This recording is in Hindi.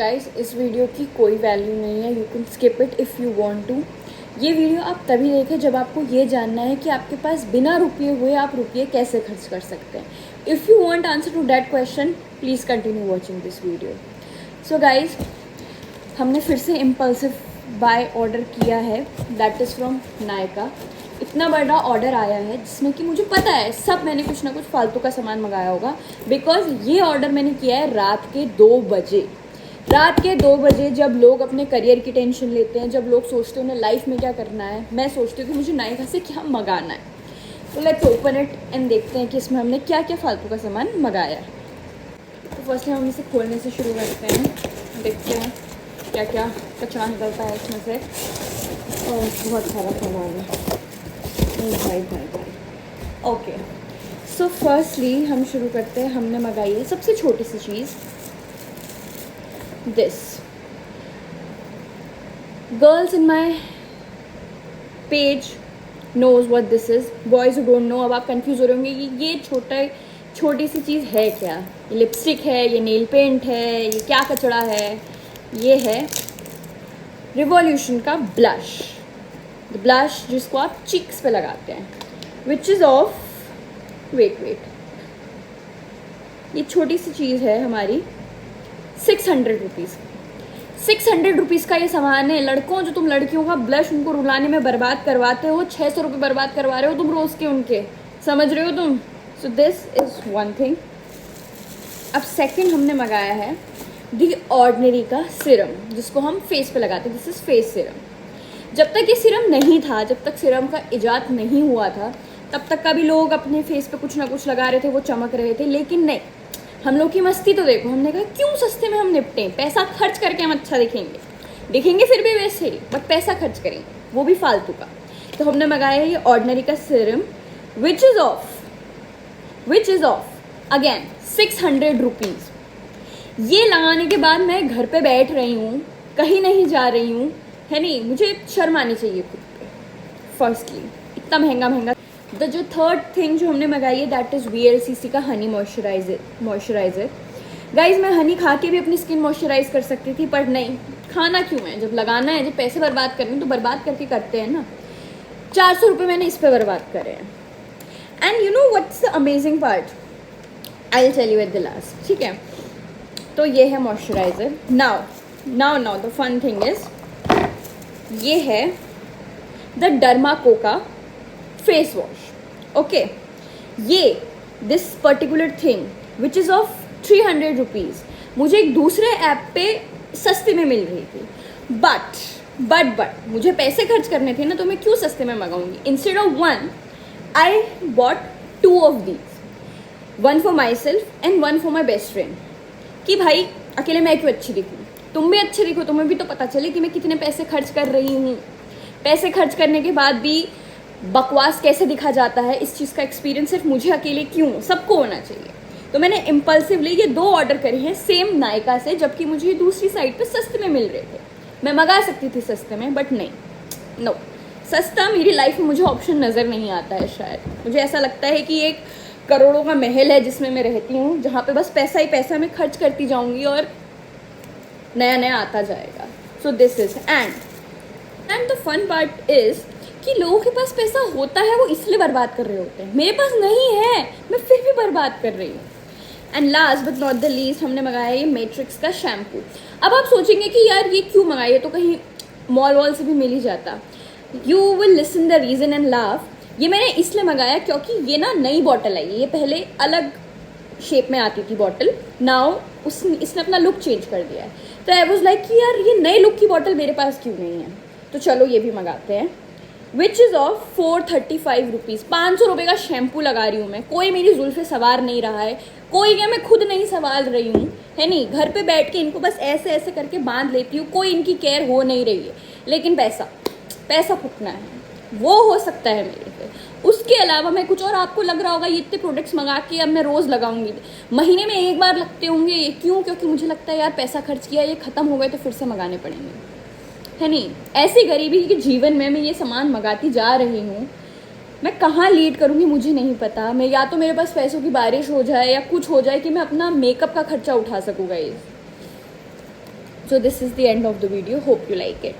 गाइस, इस वीडियो की कोई वैल्यू नहीं है, you can skip it if you want to. ये वीडियो आप तभी देखें जब आपको ये जानना है कि आपके पास बिना रुपये हुए आप रुपये कैसे खर्च कर सकते हैं। If you want answer to that question, please continue watching this video. So guys, हमने फिर से इम्पल्सिव बाय ऑर्डर किया है, दैट इज़ फ्रॉम नायका। इतना बड़ा ऑर्डर आया है जिसमें कि मुझे पता है सब मैंने कुछ ना कुछ फालतू का सामान मंगाया होगा, बिकॉज ये ऑर्डर मैंने किया है रात के 2 बजे। रात के 2 बजे जब लोग अपने करियर की टेंशन लेते हैं, जब लोग सोचते हैं उन्हें लाइफ में क्या करना है, मैं सोचती हूँ कि मुझे नायका से क्या मंगाना है। तो लेट्स ओपन इट एंड देखते हैं कि इसमें हमने क्या क्या फालतू का सामान मंगाया है। तो फर्स्टली हम इसे खोलने से शुरू करते हैं, देखते हैं क्या क्या कचरा निकलता है इसमें से। और बहुत सारा सामान है, भाई भाई भाई। ओके, सो फर्स्टली हम शुरू करते हैं। हमने मंगाई है सबसे छोटी सी चीज़, this. Girls in my page knows what this is. Boys who don't know, अब आप कंफ्यूज हो रहे होंगे कि ये छोटी सी चीज़ है क्या। ये लिपस्टिक है, ये नेल पेंट है, ये क्या कचड़ा है। ये है रिवॉल्यूशन का ब्लश, ब्लश जिसको आप चीक्स पे लगाते हैं, विच इज़ ऑफ वेट। ये छोटी सी चीज़ है हमारी 600 रुपीज़। 600 रुपीज़ का ये सामान है। लड़कों, जो तुम लड़कियों का ब्लश उनको रुलाने में बर्बाद करवाते हो, 600 रुपये बर्बाद करवा रहे हो तुम रोज़ के उनके, समझ रहे हो तुम। So this is one thing. अब सेकंड हमने मंगाया है दी ऑर्डिनरी का सिरम, जिसको हम फेस पे लगाते हैं। This is face serum. जब तक ये सिरम नहीं था, जब तक सिरम का इजाद नहीं हुआ था, तब तक का भी लोग अपने फेस पे कुछ ना कुछ लगा रहे थे, वो चमक रहे थे। लेकिन नहीं, हम लोग की मस्ती तो देखो, हमने कहा क्यों सस्ते में हम निपटें, पैसा खर्च करके हम अच्छा दिखेंगे फिर भी वैसे ही, बट पैसा खर्च करेंगे, वो भी फालतू का। तो हमने मंगाया ये ऑर्डिनरी का सिरम, विच इज़ ऑफ अगेन 600 रुपीज़। ये लगाने के बाद मैं घर पे बैठ रही हूँ, कहीं नहीं जा रही हूँ, है नहीं, मुझे शर्म आनी चाहिए खुद पे। फर्स्टली इतना महंगा। जो थर्ड थिंग जो हमने मंगाई है, दैट इज़ VLCC का हनी मॉइस्चराइज़र। गाइज, मैं हनी खा के भी अपनी स्किन मॉइस्चराइज कर सकती थी, पर नहीं, खाना क्यों है, जब लगाना है, जब पैसे बर्बाद करने तो बर्बाद करके करते हैं ना। 400 रुपये मैंने इस पर बर्बाद करे हैं। And you know what's the amazing part, I will tell you at the last, ठीक है। तो ये है moisturiser. Now the fun thing is, ये है द डर्माको का फेस वॉश। ओके, ये this particular thing which is of 300 rupees मुझे एक दूसरे ऐप पे सस्ते में मिल रही थी, बट मुझे पैसे खर्च करने थे ना, तो मैं क्यों सस्ते में मंगाऊंगी। Instead of one, I bought 2 of these, one for myself and one for my best friend. कि भाई अकेले मैं क्यों अच्छी दिखूँ, तुम भी अच्छे दिखो, तुम्हें भी तो पता चले कि मैं कितने पैसे खर्च कर रही हूँ। पैसे खर्च करने के बाद भी बकवास कैसे दिखा जाता है, इस चीज़ का एक्सपीरियंस सिर्फ मुझे अकेले क्यों, सबको होना चाहिए। तो मैंने इम्पल्सिवली ये 2 ऑर्डर करे हैं सेम नायका से, जबकि मुझे ये दूसरी साइट पे सस्ते में मिल रहे थे। मैं मंगा सकती थी सस्ते में, बट नहीं, नो, सस्ता मेरी लाइफ में मुझे ऑप्शन नज़र नहीं आता है। शायद मुझे ऐसा लगता है कि एक करोड़ों का महल है जिसमें मैं रहती हूँ, जहाँ पे बस पैसा ही पैसा मैं खर्च करती जाऊँगी और नया आता जाएगा। So this is and the fun part is कि लोगों के पास पैसा होता है, वो इसलिए बर्बाद कर रहे होते हैं। मेरे पास नहीं है, मैं फिर भी बर्बाद कर रही हूँ। And last but not the least, हमने मंगाया ये मैट्रिक्स का शैम्पू। अब आप सोचेंगे कि यार ये क्यों मंगाइए, तो कहीं मॉल से भी मिल ही जाता। You will listen the reason and laugh. ये मैंने इसलिए मंगाया क्योंकि ये ना नई बॉटल आई है। ये पहले अलग शेप में आती थी बॉटल, नाउ इसने अपना लुक चेंज कर दिया है। तो आई वॉज लाइक कि यार ये नए लुक की बॉटल मेरे पास क्यों नहीं है, तो चलो ये भी मंगाते हैं, विच इज़ ऑफ 435 रुपीज़। 500 रुपये का शैम्पू लगा रही हूँ मैं, कोई मेरी जुल्फ़े सवार नहीं रहा है, कोई क्या, मैं खुद नहीं संवार रही हूँ, है नहीं, घर पे बैठ के इनको बस ऐसे ऐसे करके बांध लेती हूँ, कोई इनकी केयर हो नहीं रही है। लेकिन पैसा फूकना है, वो हो सकता है मेरे पे। उसके अलावा मैं कुछ और, आपको लग रहा होगा ये इतने प्रोडक्ट्स मंगा के अब मैं रोज़ लगाऊंगी, महीने में एक बार लगते होंगे ये, क्यों, क्योंकि मुझे लगता है यार पैसा खर्च किया, ये ख़त्म हो गए तो फिर से मंगाने पड़ेंगे, है नहीं। ऐसी गरीबी के जीवन में मैं ये सामान मंगाती जा रही हूँ, मैं कहाँ लीड करूँगी मुझे नहीं पता। मैं या तो मेरे पास पैसों की बारिश हो जाए या कुछ हो जाए कि मैं अपना मेकअप का खर्चा उठा सकूँ guys. So this is the end of the video. Hope you like it.